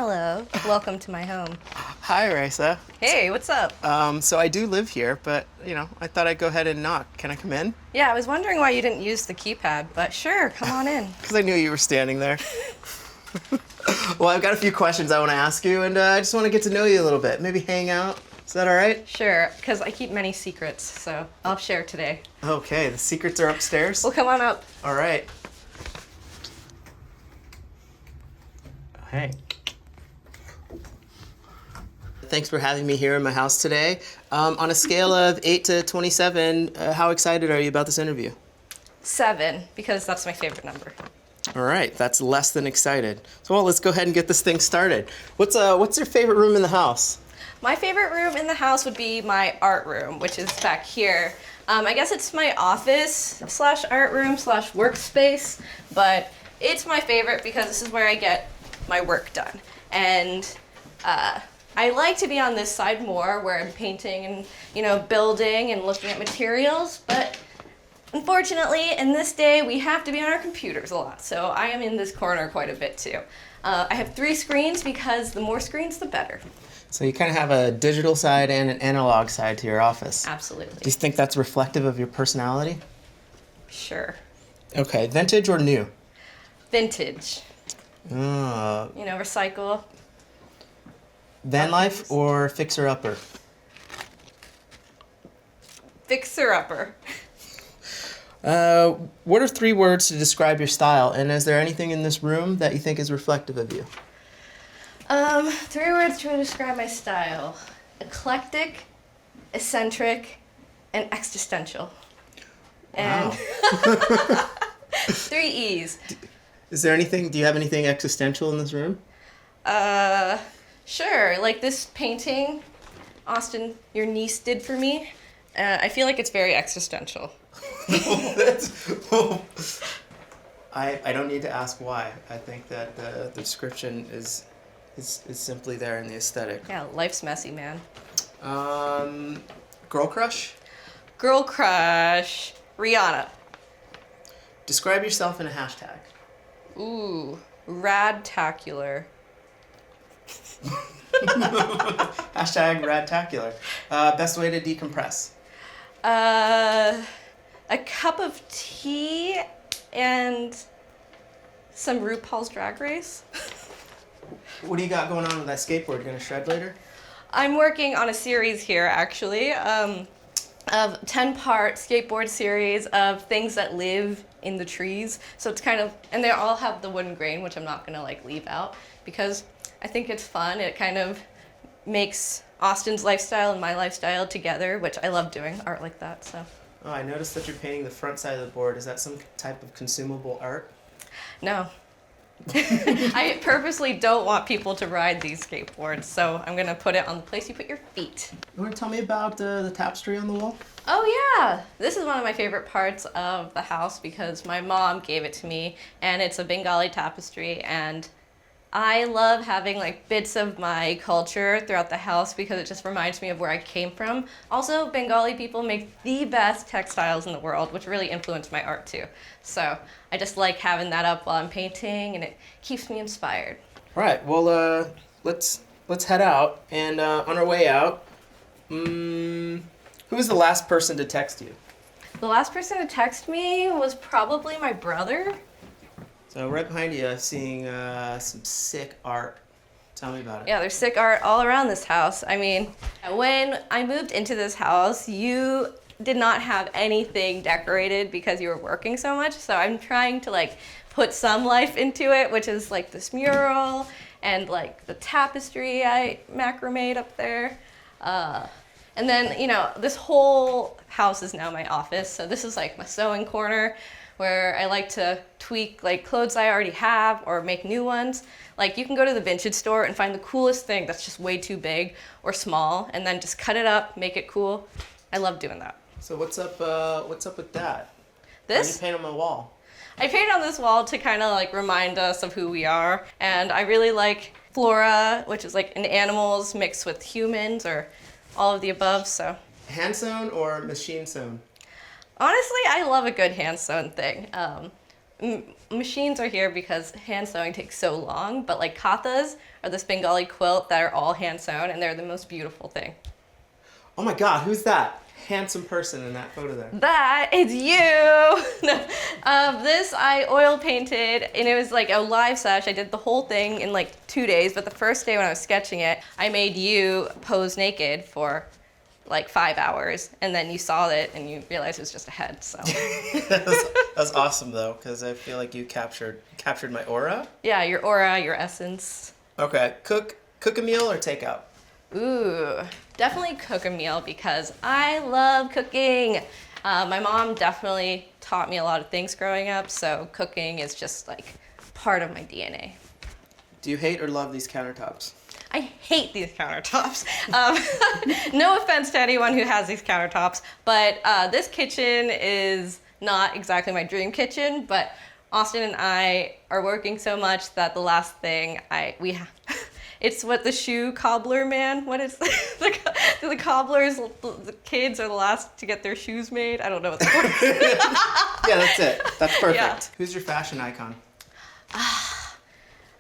Hello, welcome to my home. Hi, Raisa. Hey, what's up? So I do live here, but I thought I'd go ahead and knock. Can I come in? Yeah, I was wondering why you didn't use the keypad, but sure, come on in. Because I knew you were standing there. Well, I've got a few questions I want to ask you, and I just want to get to know you a little bit. Maybe hang out. Is that all right? Sure, because I keep many secrets, so I'll share today. Okay, the secrets are upstairs. Well, come on up. All right. Hey. Thanks for having me here in my house today. On a scale of 8 to 27, how excited are you about this interview? 7, because that's my favorite number. All right, that's less than excited. So, well, let's go ahead and get this thing started. What's your favorite room in the house? My favorite room in the house would be my art room, which is back here. I guess it's my office / art / workspace, but it's my favorite because this is where I get my work done. And I like to be on this side more where I'm painting and, building and looking at materials, but unfortunately, in this day, we have to be on our computers a lot, so I am in this corner quite a bit too. I have 3 screens because the more screens, the better. So you kind of have a digital side and an analog side to your office. Absolutely. Do you think that's reflective of your personality? Sure. Okay, vintage or new? Vintage. Recycle. Van life or fixer-upper? Fixer-upper. What are 3 words to describe your style, and is there anything in this room that you think is reflective of you? 3 words to describe my style. Eclectic, eccentric, and existential. And Wow. 3 E's. Do you have anything existential in this room? Sure. Like this painting Austin, your niece, did for me. I feel like it's very existential. I don't need to ask why. I think that the description is simply there in the aesthetic. Yeah, life's messy, man. Girl crush? Girl crush. Rihanna. Describe yourself in a hashtag. Ooh, radtacular. Hashtag radtacular. Best way to decompress. A cup of tea and some RuPaul's Drag Race. What do you got going on with that skateboard? Gonna shred later? I'm working on a series here, actually, of 10-part skateboard series of things that live in the trees. So it's and they all have the wooden grain, which I'm not gonna leave out because I think it's fun. It kind of makes Austin's lifestyle and my lifestyle together, which I love doing art like that. So. Oh, I noticed that you're painting the front side of the board. Is that some type of consumable art? No. I purposely don't want people to ride these skateboards, so I'm gonna put it on the place you put your feet. You want to tell me about the tapestry on the wall? Oh yeah, this is one of my favorite parts of the house because my mom gave it to me, and it's a Bengali tapestry, and I love having bits of my culture throughout the house because it just reminds me of where I came from. Also, Bengali people make the best textiles in the world, which really influenced my art too. So I just like having that up while I'm painting, and it keeps me inspired. All right. Well, let's head out. And on our way out, who was the last person to text you? The last person to text me was probably my brother. So right behind you, seeing some sick art. Tell me about it. Yeah, there's sick art all around this house. I mean, when I moved into this house, you did not have anything decorated because you were working so much. So I'm trying to put some life into it, which is this mural and the tapestry I macrameed up there. And then, this whole house is now my office. So this is my sewing corner, where I like to tweak clothes I already have or make new ones. You can go to the vintage store and find the coolest thing that's just way too big or small, and then just cut it up, make it cool. I love doing that. So what's up with that? This? Why do you paint on the wall? I painted on this wall to remind us of who we are, and I really like flora, which is in animals mixed with humans or all of the above. So. Hand sewn or machine sewn? Honestly, I love a good hand-sewn thing. Machines are here because hand sewing takes so long, but like kathas are this Bengali quilt that are all hand sewn, and they're the most beautiful thing. Oh my God, who's that handsome person in that photo there? That is you. No. This I oil painted, and it was like a live sesh. I did the whole thing in like 2 days, but the first day when I was sketching it, I made you pose naked for like 5 hours, and then you saw it and you realized it was just a head. So That's awesome though, because I feel like you captured my aura. yeah, your aura, your essence. Okay, cook a meal or take out? Ooh, definitely cook a meal because I love cooking. My mom definitely taught me a lot of things growing up, so cooking is just like part of my DNA. Do you hate or love these countertops? I hate these countertops. No offense to anyone who has these countertops, but this kitchen is not exactly my dream kitchen, but Austin and I are working so much that the last thing we have, it's what the shoe cobbler man, what is the cobblers, the kids are the last to get their shoes made. I don't know what the word is. Yeah, that's it. That's perfect. Yeah. Who's your fashion icon?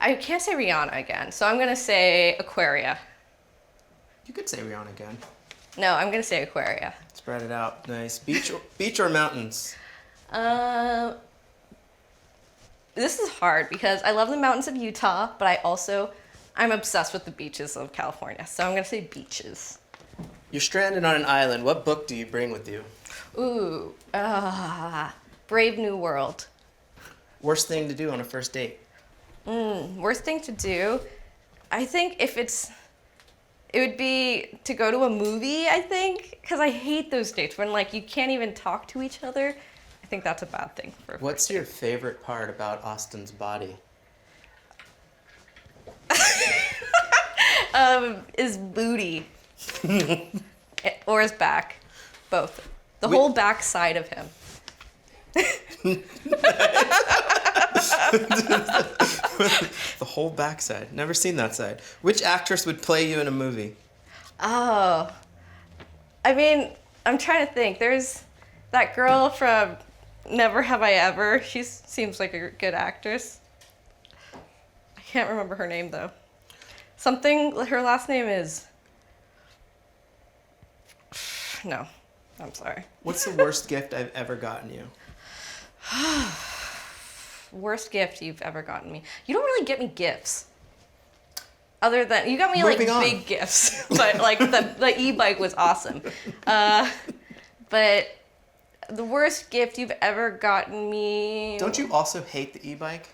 I can't say Rihanna again, so I'm gonna say Aquaria. You could say Rihanna again. No, I'm gonna say Aquaria. Spread it out. Nice. Beach or mountains? This is hard because I love the mountains of Utah, but I'm obsessed with the beaches of California, so I'm gonna say beaches. You're stranded on an island. What book do you bring with you? Ooh, Brave New World. Worst thing to do on a first date? Worst thing to do, I think it would be to go to a movie, I think, because I hate those dates when like you can't even talk to each other. I think that's a bad thing for a What's first your favorite part about Austin's body? date. His booty. Or his back. Both. The whole back side of him. The whole backside. Never seen that side. Which actress would play you in a movie? Oh. I mean, I'm trying to think. There's that girl from Never Have I Ever. She seems like a good actress. I can't remember her name, though. Her last name is... No, I'm sorry. What's the worst gift I've ever gotten you? Worst gift you've ever gotten me. You don't really get me gifts. Other than, you got me Moving like on. big gifts, but like the e-bike was awesome. But the worst gift you've ever gotten me. Don't you also hate the e-bike?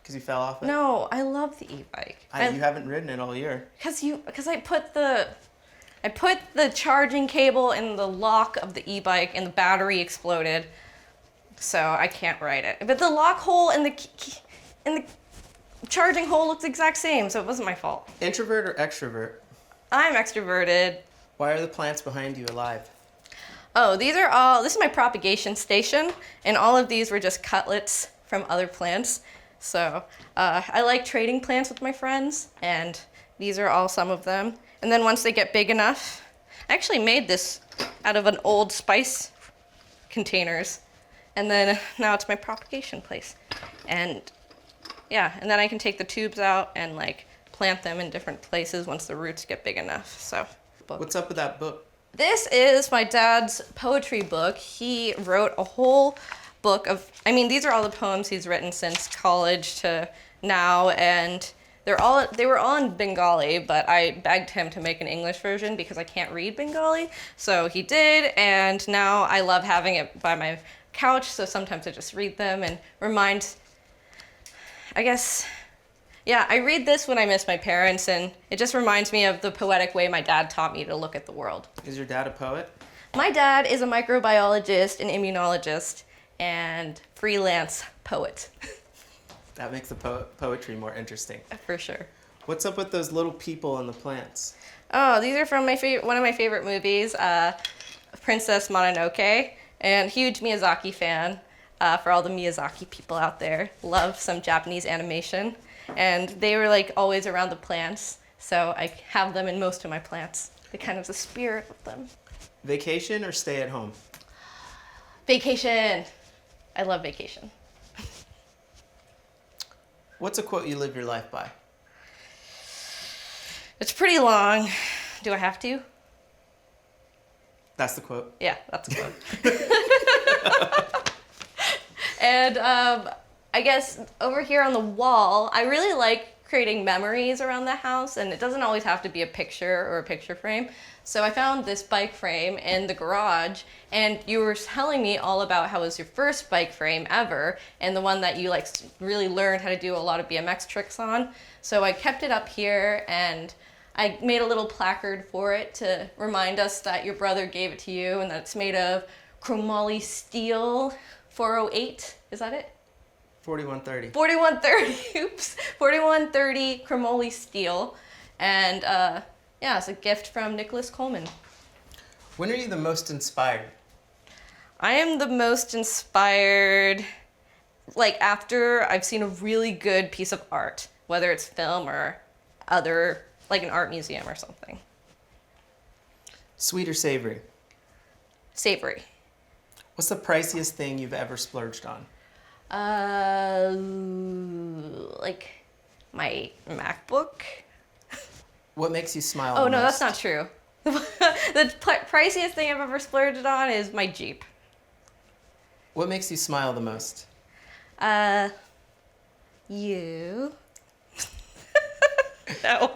Because you fell off it? No, I love the e-bike. You haven't ridden it all year. Because I put the charging cable in the lock of the e-bike and the battery exploded. So I can't ride it. But the lock hole and the charging hole looks the exact same, so it wasn't my fault. Introvert or extrovert? I'm extroverted. Why are the plants behind you alive? Oh, this is my propagation station, and all of these were just cutlets from other plants. So I like trading plants with my friends, and these are all some of them. And then once they get big enough, I actually made this out of an old spice containers. And then now it's my propagation place. And yeah, and then I can take the tubes out and like plant them in different places once the roots get big enough. So, What's up with that book? this is my dad's poetry book. He wrote a whole book these are all the poems he's written since college to now, and they were all in Bengali, but I begged him to make an English version because I can't read Bengali. So he did, and now I love having it by my couch, so sometimes I just read them and I read this when I miss my parents, and it just reminds me of the poetic way my dad taught me to look at the world. Is your dad a poet? My dad is a microbiologist, an immunologist, and freelance poet. That makes the poetry more interesting. For sure. What's up with those little people and the plants? Oh, these are from one of my favorite movies, Princess Mononoke, and huge Miyazaki fan. For all the Miyazaki people out there, love some Japanese animation. And they were like always around the plants, so I have them in most of my plants. The kind of the spirit of them. Vacation or stay at home? Vacation. I love vacation. What's a quote you live your life by? It's pretty long. Do I have to? That's the quote. Yeah, that's a quote. And I guess over here on the wall, I really like creating memories around the house, and it doesn't always have to be a picture or a picture frame. So I found this bike frame in the garage, and you were telling me all about how it was your first bike frame ever, and the one that you like really learned how to do a lot of BMX tricks on. So I kept it up here, and I made a little placard for it to remind us that your brother gave it to you, and that it's made of chromoly steel 408. Is that it? 4130. 4130. Oops. 4130 chromoly steel. And yeah, it's a gift from Nicholas Coleman. When are you the most inspired? I am the most inspired like after I've seen a really good piece of art, whether it's film or other, like an art museum or something. Sweet or savory? Savory. What's the priciest thing you've ever splurged on? Like my MacBook. What makes you smile Oh the no, most? that's not true. The priciest thing I've ever splurged on is my Jeep. What makes you smile the most? You. No.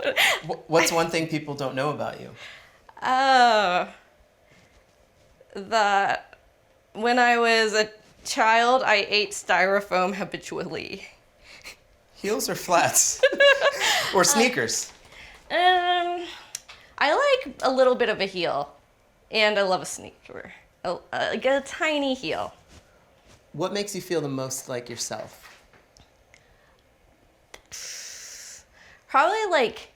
What's one thing people don't know about you? That when I was a child, I ate styrofoam habitually. Heels or flats? Or sneakers? I like a little bit of a heel, and I love a sneaker. Like a tiny heel. What makes you feel the most like yourself? Probably like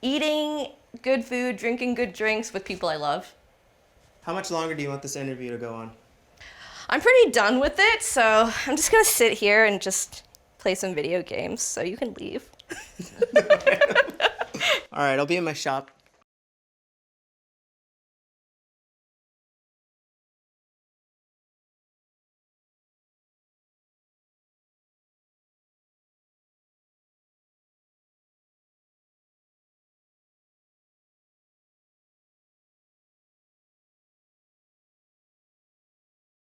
eating good food, drinking good drinks with people I love. How much longer do you want this interview to go on? I'm pretty done with it, so I'm just gonna sit here and just play some video games, so you can leave. All right, I'll be in my shop.